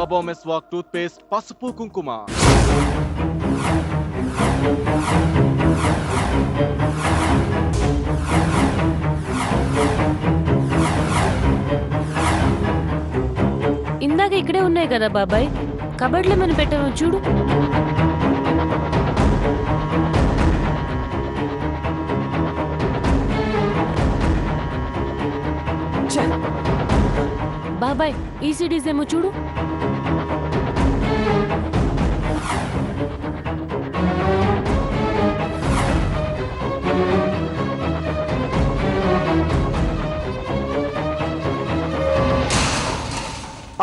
బాబా Meswak tooth paste పసుపు కుంకుమ. ఇందాక ఇక్కడే ఉన్నాయి కదా బాబాయ్, కబడ్లో మనం పెట్టాము చూడు. బాబాయ్ ఈసీడీస్ ఏమో చూడు.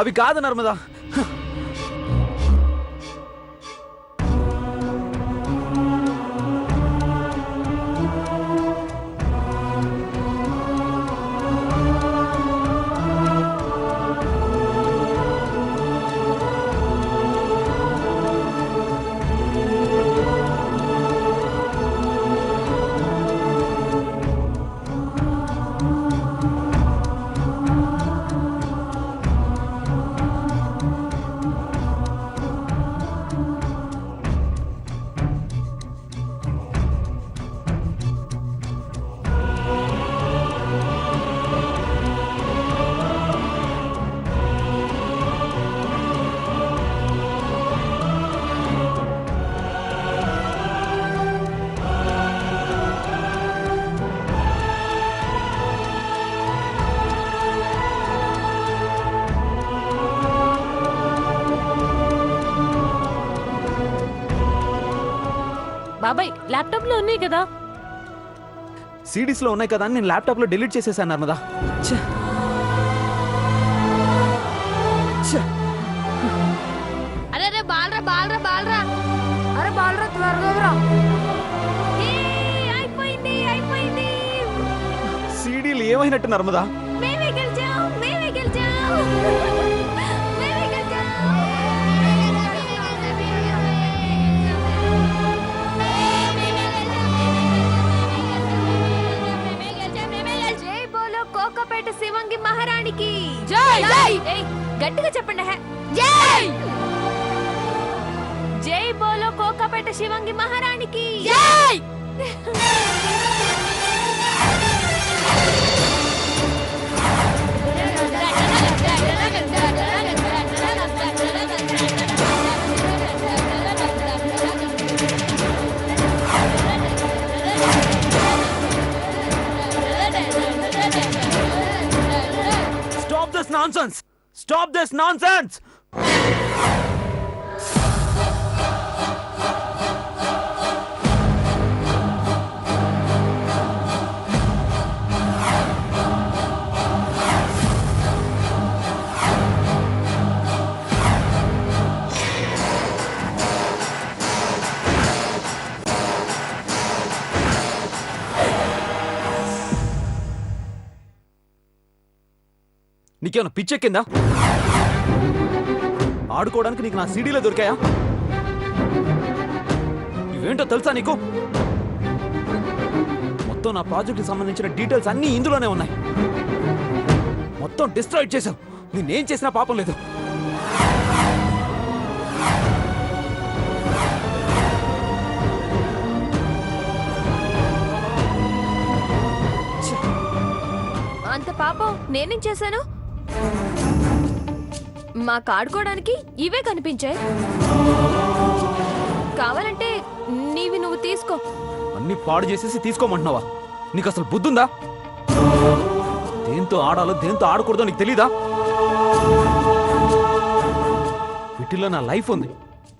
అవి కాదు నర్మదా. బాబాయ్ ల్యాప్టాప్ లో ఉన్నాయి కదా. సిడీస్ లో ఉన్నాయి కదా అని నేను ల్యాప్టాప్ లో డిలీట్ చేసేసాను నర్మదా. అరే అరే బాల్రా బాల్రా బాల్రా, అరే బాల్రా త్వరగా. అయిపోయింది అయిపోయింది. సిడీలు ఏమైనట్టు నర్మదా? మేమే గెలిచాం మేమే గెలిచాం. కోకపేట శివంగి మహారాణికి జై జై. గట్టిగా చెప్పండి. జై జై బోలో కోకపేట శివంగి మహారాణికి జై. Nonsense! Stop this nonsense! నీకేమన్నా పిచ్చెక్కిందా? ఆడుకోవడానికి నీకు నా సీడీలో దొరికాయా? ఇవేంటో తెలుసా నీకు? మొత్తం నా ప్రాజెక్ట్కి సంబంధించిన డీటెయిల్స్ అన్నీ ఇందులోనే ఉన్నాయి. మొత్తం డిస్ట్రాయిడ్ చేశావు. నేనేం చేసినా పాపం లేదు. అంత పాపం నేనేం చేశాను? మాకు ఆడుకోవడానికి ఇవే కనిపించాయి. కావాలంటే నీవి నువ్వు తీసుకో. అన్ని పాడు చేసేసి తీసుకోమంటున్నావా? నీకు అసలు బుద్ధుందా? దేంతో ఆడాలో దేంతో ఆడకూడదో నీకు తెలీదా? వీటిలో నా లైఫ్ ఉంది,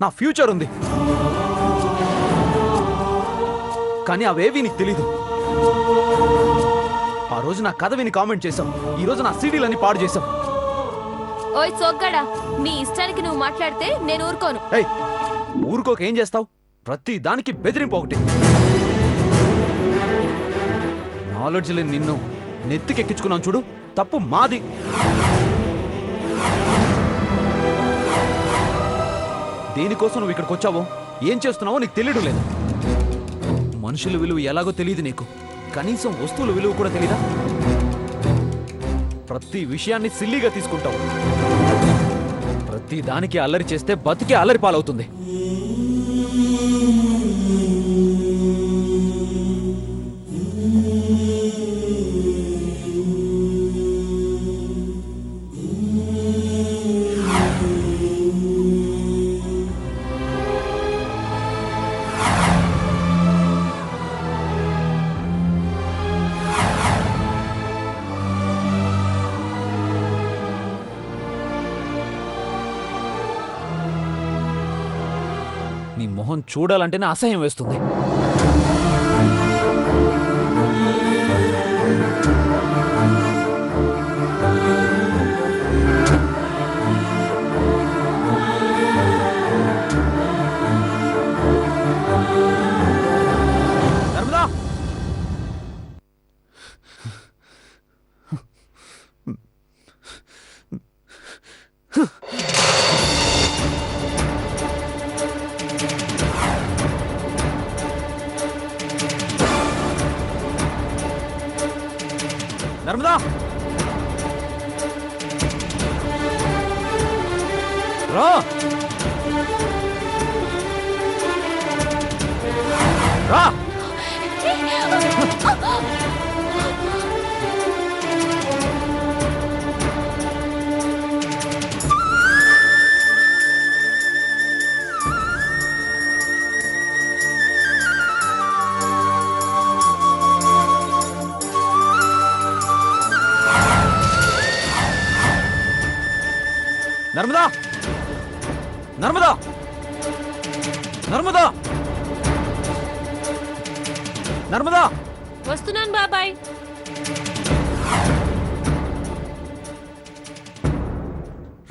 నా ఫ్యూచర్ ఉంది. కానీ అవేవి నీకు తెలీదు. ఆ రోజు నా కథ విని కామెంట్ చేశావు, ఈ రోజు నా సీడీలన్నీ పాడు చేశావు. ఓయ్ సోగ్గాడా, నీ ఇష్టానికి నువ్వు మాట్లాడితే నేను ఊరుకోను. ఊరుకోక ఏం చేస్తావు? ప్రతి దానికి బెదిరింపు ఒకటి. నాలెడ్జ్ లేని నిన్ను నెత్తికెక్కించుకున్నాను చూడు, తప్పు మాది. దేనికోసం నువ్వు ఇక్కడికి వచ్చావో, ఏం చేస్తున్నావో నీకు తెలియడం లేదు. మనుషుల విలువ ఎలాగో తెలియదు నీకు, కనీసం వస్తువుల విలువ కూడా తెలీదా? ప్రతి విషయాన్ని సిల్లీగా తీసుకుంటావు. ప్రతి దానికి అల్లరి చేస్తే బతికి అల్లరి పాలవుతుంది. నీ మొహం చూడాలంటేనే అసహ్యం వేస్తుంది. నర్మదా! నర్మదా! రా! రా! నర్మదా! నర్మదా! నర్మదా! నర్మదా! వస్తున్నాను బాబాయ్.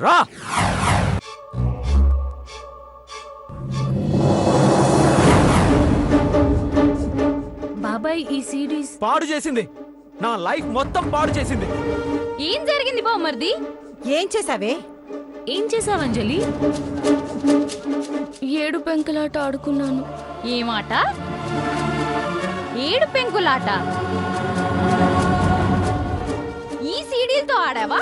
రా! బాబాయ్ ఈ సిరీస్ పాడు చేసింది. నా లైఫ్ మొత్తం పాడు చేసింది. ఏం జరిగింది బావమర్ది? ఏం చేసావే? ఏం చేసావంజలి? ఏడు పెంకులాట ఆడుకున్నాను. ఏమాట? ఏడు పెంకులాట ఈ సీడీలతో ఆడావా?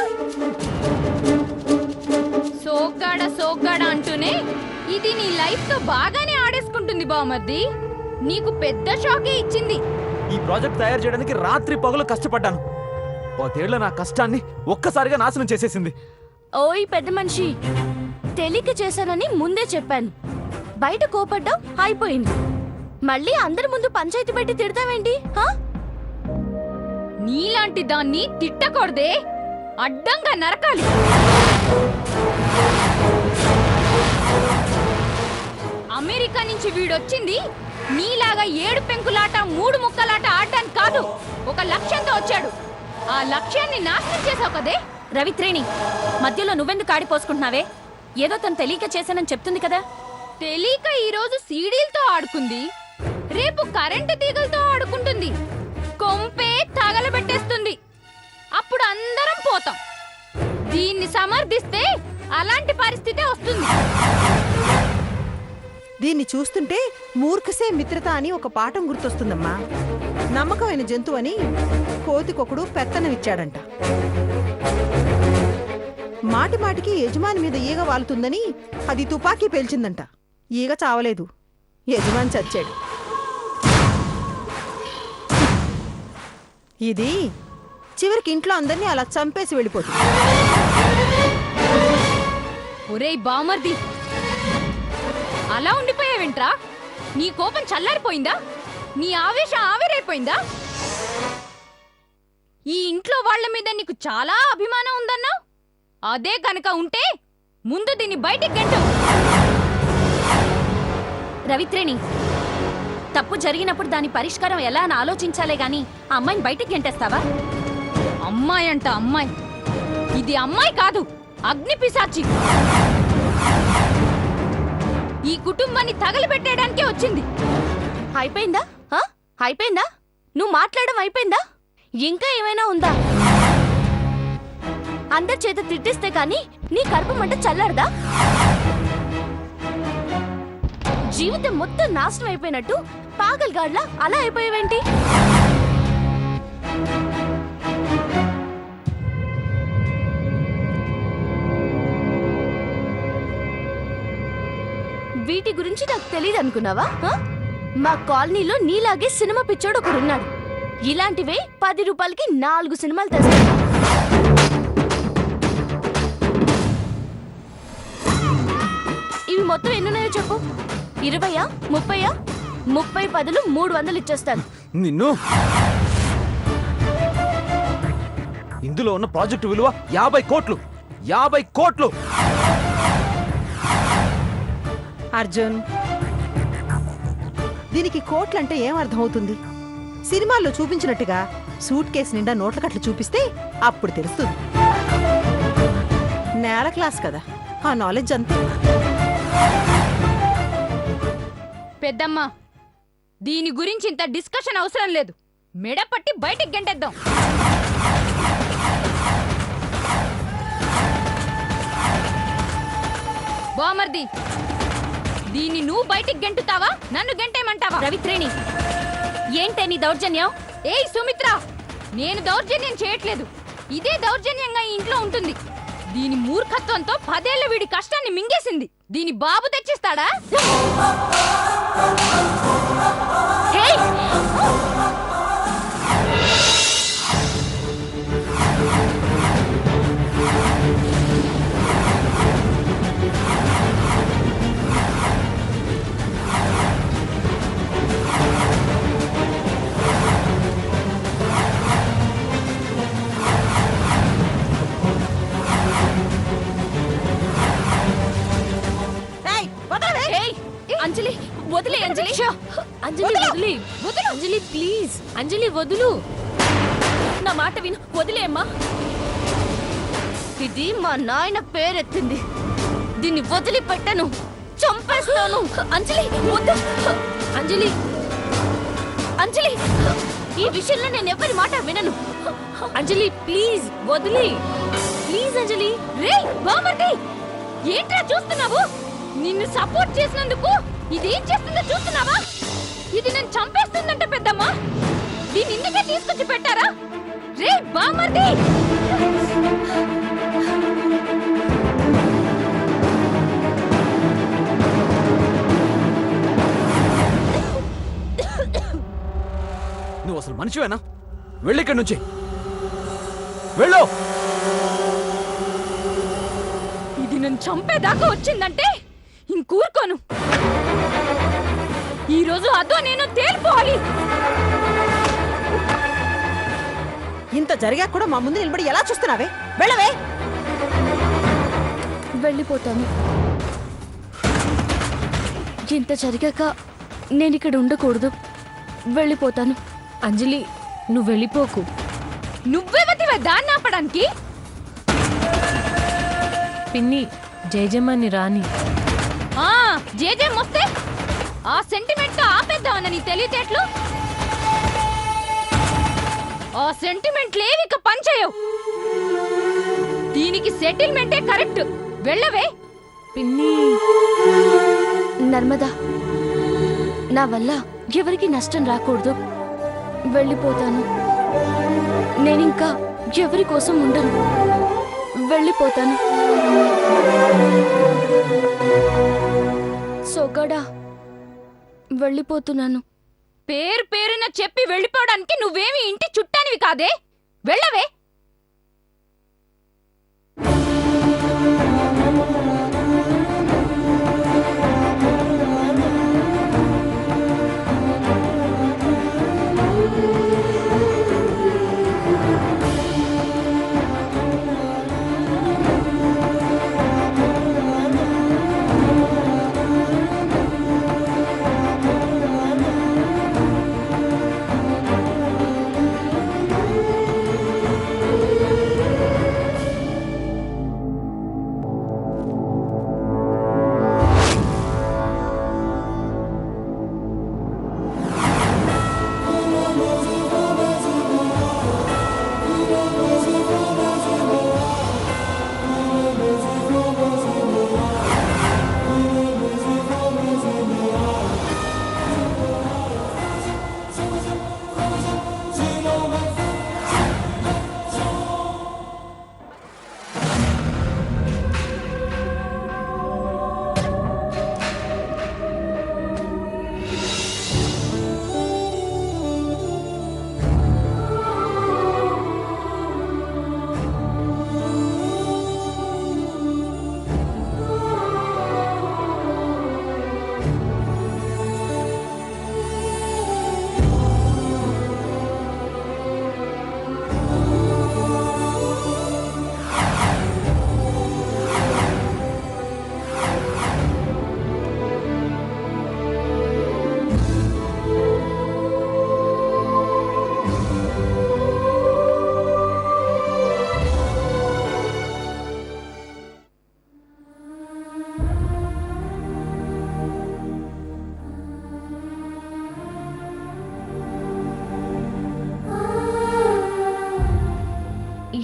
సోగ్గాడ అంటూనే ఇది నీ లైఫ్ తో బాగానే ఆడేసుకుంటుంది బావమర్ది. నీకు పెద్ద షాకే ఇచ్చింది. ఈ ప్రాజెక్ట్ తయారు చేయడానికి రాత్రి పగలు కష్టపడ్డాను. 10 ఏళ్ల నా కష్టాన్ని ఒక్కసారిగా నాశనం చేసేసింది. ఓయ్ పెద్ద మనిషి, తెలియక చేశానని ముందే చెప్పాను. బయట కోపడ్డం అయిపోయింది. మళ్ళీ అందరి ముందు పంచాయతీ పెట్టి తిడతావేంటి? నీలాంటి దాన్ని తిట్టకూడదే, అడ్డంగా నరకాలి. అమెరికా నుంచి వీడొచ్చింది నీలాగా ఏడు పెంకులాట మూడు ముక్కలాట ఆడడానికి కాదు, ఒక లక్ష్యంతో వచ్చాడు. ఆ లక్ష్యాన్ని నాశనం చేసావు కదే. రవిత్రేణి, మధ్యలో నువ్వెందుకు ఆడిపోసుకుంటున్నావే? ఏదో తను తెలియక చేశానని చెప్తుంది కదా. తెలియక ఈరోజు సీడీలతో ఆడుకుంది, రేపు కరెంటు తీగలతో ఆడుకుంటుంది. కొంపే తగలబెట్టేస్తుంది. అప్పుడు అందరం పోతాం. దీన్ని సమర్థిస్తే అలాంటి పరిస్థితే వస్తుంది. దీన్ని చూస్తుంటే మూర్ఖసే మిత్రత అని ఒక పాఠం గుర్తొస్తుందమ్మా. నమ్మకమైన జంతువు అని కోతికొకడు పెత్తనమిచ్చాడంట. మాటి మాటికి యజమాని మీద ఈగ వాలుతుందని అది తుపాకీ పేల్చిందంట. ఈగ చావలేదు, యజమాని చచ్చాడు. ఇది చివరికి ఇంట్లో అందరినీ అలా చంపేసి వెళ్ళిపోతుంది. ఒరేయ్ బామర్ది, అలా ఉండిపోయావేంట్రా? నీ కోపం చల్లారిపోయిందా? నీ ఆవేశం ఆవిరైపోయిందా? ఈ ఇంట్లో వాళ్ల మీద నీకు చాలా అభిమానం ఉందన్నా? అదే గనక ఉంటే ముందు దీన్ని బయటికి గంటు. రవిత్రేణి, తప్పు జరిగినప్పుడు దాని పరిష్కారం ఎలా అని ఆలోచించాలే గాని ఆ అమ్మాయిని బయటికి గంటేస్తావా? అమ్మాయి అంట అమ్మాయి. ఇది అమ్మాయి కాదు, అగ్ని పిశాచి. ఈ కుటుంబాన్ని తగలబెట్టేయడానికే వచ్చింది. అయిపోయిందా? అయిపోయిందా? నువ్వు మాట్లాడడం అయిపోయిందా? ఇంకా ఏమైనా ఉందా? అందరి చేత తిట్టిస్తే కానీ నీ కడుపు మంట చల్లారదా? జీవితం మొత్తం నాశనం అయిపోయినట్టు పాగల్గాడ్లా అలా అయిపోయావేంటి? వీటి గురించి నాకు తెలియదు అనుకున్నావా ఆ? మా కాలనీలో నీలాగే సినిమా పిచ్చోడు ఒకడున్నాడు. ఇలాంటివే 10 రూపాయలకి 4 సినిమాలు తెస్తాడు. ఇవి మొత్తం ఎన్నున్నాయో చెప్పు. 20, 30? 30 బదులు 300 ఇచ్చేస్తాను. నిన్ను ఇందులో ఉన్న ప్రాజెక్టు విలువ 50 కోట్లు. 50 కోట్లు. అర్జున్, దీనికి కోట్లంటే ఏం అర్థమవుతుంది? సినిమాల్లో చూపించినట్టుగా సూట్ కేసు నిండా నోట్ల కట్లు చూపిస్తే అప్పుడు తెలుస్తుంది. నేల క్లాస్ కదా, ఆ నాలెడ్జ్ అంతే. పెద్దమ్మ, దీని గురించి ఇంత డిస్కషన్ అవసరం లేదు. మెడపట్టి బయటికి గంటేద్దాం. బామర్ది, దీన్ని నువ్వు బయటికి గెంటుతావా, నన్ను గెంటేమంటావా? రవిత్రేణి, ఏంటే నీ దౌర్జన్యం? ఏయ్ సుమిత్ర, నేను దౌర్జన్యం చేయట్లేదు. ఇదే దౌర్జన్యంగా ఈ ఇంట్లో ఉంటుంది. దీని మూర్ఖత్వంతో 10 ఏళ్ల వీడి కష్టాన్ని మింగేసింది. దీని బాబు తెచ్చిస్తాడా? హేయ్! ఏయ్, వదలవే! ఏయ్! అంజలి వదిలే. అంజలి అంజలి వదిలే. వదులు అంజలి, ప్లీజ్. అంజలి వదులు. నా మాట విను. వదిలే అమ్మా. ఇది మా నాయన పేరెత్తింది. దీన్ని వదిలిపెట్టను. చంపేస్తాను. అంజలి వద్దు. అంజలి అంజలి, ఈ విషయంలో నేను ఎవరి మాట వినను. అంజలి ప్లీజ్ వదిలే. ప్లీజ్ అంజలి. రే బామర్ది, ఏంట్రా చూస్తున్నావు? నిన్ను సపోర్ట్ చేసినందుకు ఇదేం చేస్తుందో చూస్తున్నావా? ఇది నన్ను చంపేస్తుందంట పెద్దమ్మ. దీన్ని ఇందుకే తీసుకొచ్చి పెట్టారా? రే బామర్ది! నువ్వు అసలు మనిషివేనా? వెళ్ళి ఇక్కడి నుంచి వెళ్ళు. ఇది నన్ను చంపేదాకా వచ్చిందంటే ఇంకూరుకోను. ఈరోజు అదో నేను తేలిపోవాలి. ఇంత జరిగా కూడా మా ముందు నిలబడి ఎలా చూస్తున్నావే? వెళ్ళవే! వెళ్ళిపోతాను. ఇంత జరిగాక నేను ఇక్కడ ఉండకూడదు. వెళ్ళిపోతాను. అంజలి, నువ్వు వెళ్ళిపోకు. నువ్వెవతివే దాన్ని ఆపడానికి? పిన్ని, జయజమ్మని రాని. ఆ జేజేం వస్తే ఆ సెంటిమెంట్ తో ఆపేద్దామన్న నీ తెలివితేటలు. ఆ సెంటిమెంట్లేవి ఇక పనిచేయవు. దీనికి సెటిల్మెంటే కరెక్ట్. వెళ్ళవే. పిన్ని, నర్మదా, నా వల్ల ఎవరికి నష్టం రాకూడదు. వెళ్ళిపోతాను. నేనింకా ఎవరి కోసం ఉండను. వెళ్ళిపోతాను. సోగాడా, వెళ్ళిపోతున్నాను. పేరు పేరున చెప్పి వెళ్ళిపోవడానికి నువ్వేమి ఇంటి చుట్టానివి కాదే. వెళ్ళవే.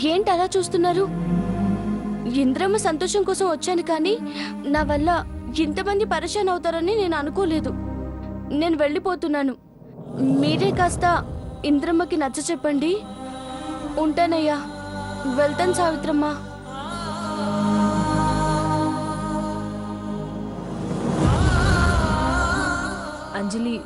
ఏంటి అలా చూస్తున్నారు? ఇంద్రమ్మ సంతోషం కోసం వచ్చాను కానీ నా వల్ల ఇంతమంది పరిచయం అవుతారని నేను అనుకోలేదు. నేను వెళ్ళిపోతున్నాను. మీరే కాస్త ఇంద్రమ్మకి నచ్చ చెప్పండి. ఉంటానయ్యా. వెళ్తాను సావిత్రమ్మ. అంజలి